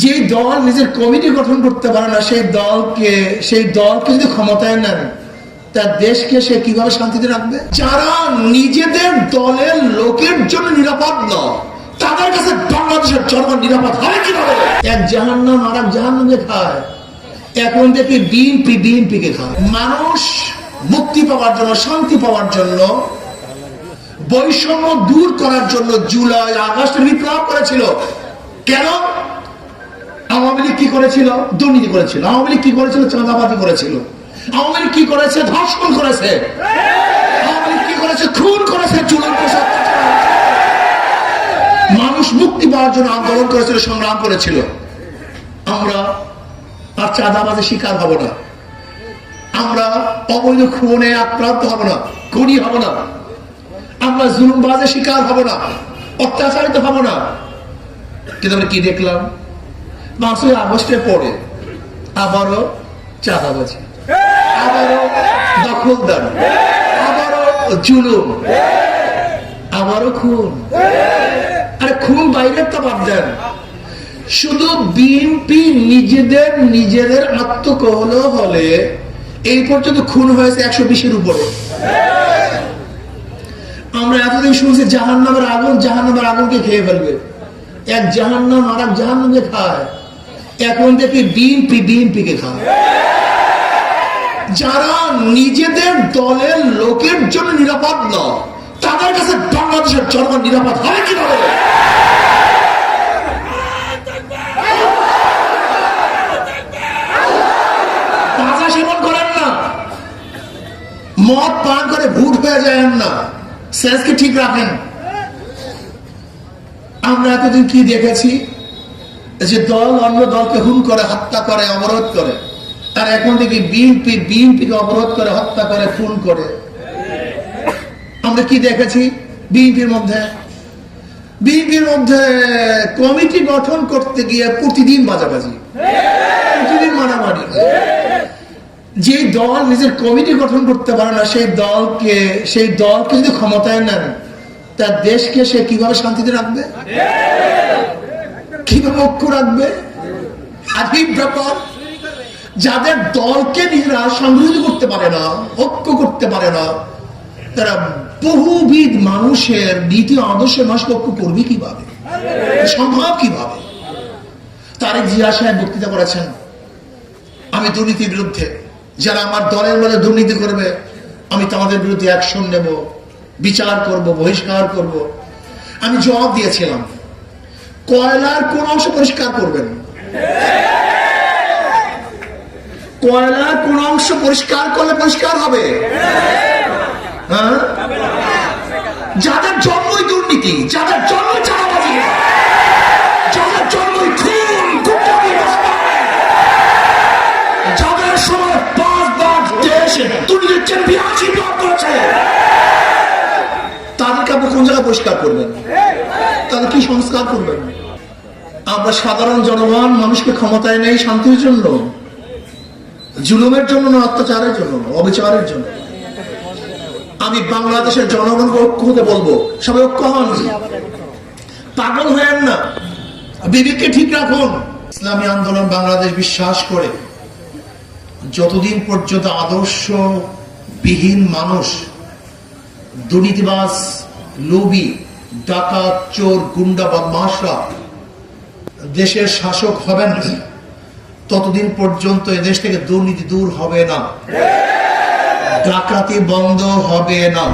যে দল নিজের কমিটি গঠন করতে পারে না, সেই দলকে যদি ক্ষমতায় নেন, তার দেশকে সে কিভাবে শান্তিতে রাখবে? যারা নিজেদের দলের লোকের জন্য নিরাপদ নয়, তাদের কাছে বাংলাদেশের জনগণ নিরাপদ হবে কিভাবে? এক জাহান্নাম আর এক জাহান্নামকে খায়। এখন দেখি বিএনপি কে খায়। মানুষ মুক্তি পাওয়ার জন্য, শান্তি পাওয়ার জন্য, বৈষম্য দূর করার জন্য জুলাই আগস্টের বিপ্লব করেছিল। কেন? আওয়ামী লীগ কি করেছিল? দুর্নীতি করেছিল। আওয়ামী লীগ কি করেছিল? চাঁদাবাজি করেছিল। আওয়ামী লীগ কি করেছে? ধর্ষণ করেছে। আওয়ামী লীগ কি করেছে? খুন করেছে। মানুষ মুক্তি পাওয়ার জন্য আন্দোলন করেছিল, সংগ্রাম করেছিল। আমরা আর চাঁদাবাজের শিকার হব না, আমরা অবৈধ খুনে আক্রান্ত হব না, খুনি হব না, আমরা জুলুমবাজের শিকার হব না, অত্যাচারিত হব না। কিন্তু আমরা কি দেখলাম? 5ই আগস্টের পরে আবারও চাঁদাবাজি, আবারও দখলদার, আবারও জুলুম, আবারও খুন। আরে খুন বাইরের তো বাদ দেন, শুধু বিএনপি নিজেদের আত্মকহল হলে এই পর্যন্ত খুন হয়েছে 120-এর উপরে। আমরা এতদিন শুনছি জাহান্নামের আগুনকে খেয়ে ফেলবে। এক জাহান্নাম আর এক জাহান্নামকে খায়। এখন দেখি বিএনপি কে খায়। যারা নিজেদের দলের লোকের জন্য নিরাপদ নয়, তাদের কাছে বাংলাদেশের জনগণ নিরাপদ হবে কিভাবে? গাঁজা সেবন করেন না, মদ পান করে ভূত হয়ে যায় না, সেন্সকে ঠিক রাখেন। আমরা এতদিন কি দেখেছি? যে দল অন্য দলকে হুন করে, হত্যা করে, অবরোধ করে। আর এখন দেখি বিএনপিকে অবরোধ করে, হত্যা করে, খুন করে। আমরা কি দেখেছি? বিএনপির মধ্যে কমিটি গঠন করতে গিয়ে প্রতিদিন বাজাবাজি, প্রতিদিন মারামারি। যে দল নিজের কমিটি গঠন করতে পারে না, সেই দলকে যদি ক্ষমতায় নেন, তার দেশকে সে কিভাবে শান্তিতে রাখবে? কিভাবে ঐক্য রাখবে? আজীব ব্যাপার। যাদের দলকে নিজেরা সংগঠিত করতে পারে না, ঐক্য করতে পারে না, তারা বহুবিধ মানুষের নীতি আদর্শের মানুষকে ঐক্য করবে কিভাবে? সম্ভব কিভাবে? তারেক জিয়া সাহেব বক্তৃতা করেছেন, আমি দুর্নীতির বিরুদ্ধে, যারা আমার দলের মধ্যে দুর্নীতি করবে আমি তাদের বিরুদ্ধে অ্যাকশন নেব, বিচার করব, বহিষ্কার করব। আমি জবাব দিয়েছিলাম, কয়লার কোন অংশ পরিষ্কার করবেন? কয়লার কোন অংশ পরিষ্কার করলে পরিষ্কার হবে? হ্যাঁ, যাদের জন্মই দুর্নীতি, যাদের জন্মই চাঁদাবাজি, যাদের জন্মই খুন, যাদের সময় 5 দেশে দুর্নীতির চ্যাম্পিয়নশিপ লাভ করেছে, তাদেরকে আপনি কোন জায়গায় পরিষ্কার করবেন? তাদের কি সংস্কার করবেন? আমরা সাধারণ জনগণ মানুষকে ক্ষমতায় নেই শান্তির জন্য, জুলুমের জন্য না, অত্যাচারের জন্য, অবিচারের জন্য। আমি বাংলাদেশের জনগণকে ঐক্য হতে বলবো, সবাই ঐক্য হন, পাগল হয়েন না, বিবেককে ঠিক রাখুন। ইসলামী আন্দোলন বাংলাদেশ বিশ্বাস করে, যতদিন পর্যন্ত আদর্শবিহীন মানুষ, দুর্নীতিবাজ, লোভী, ডাকাত, চোর, গুন্ডা, বদমাশরা দেশের শাসক হবেন, ততদিন পর্যন্ত এদেশ থেকে দুর্নীতি দূর হবে না, ডাকাতি বন্ধ হবে না।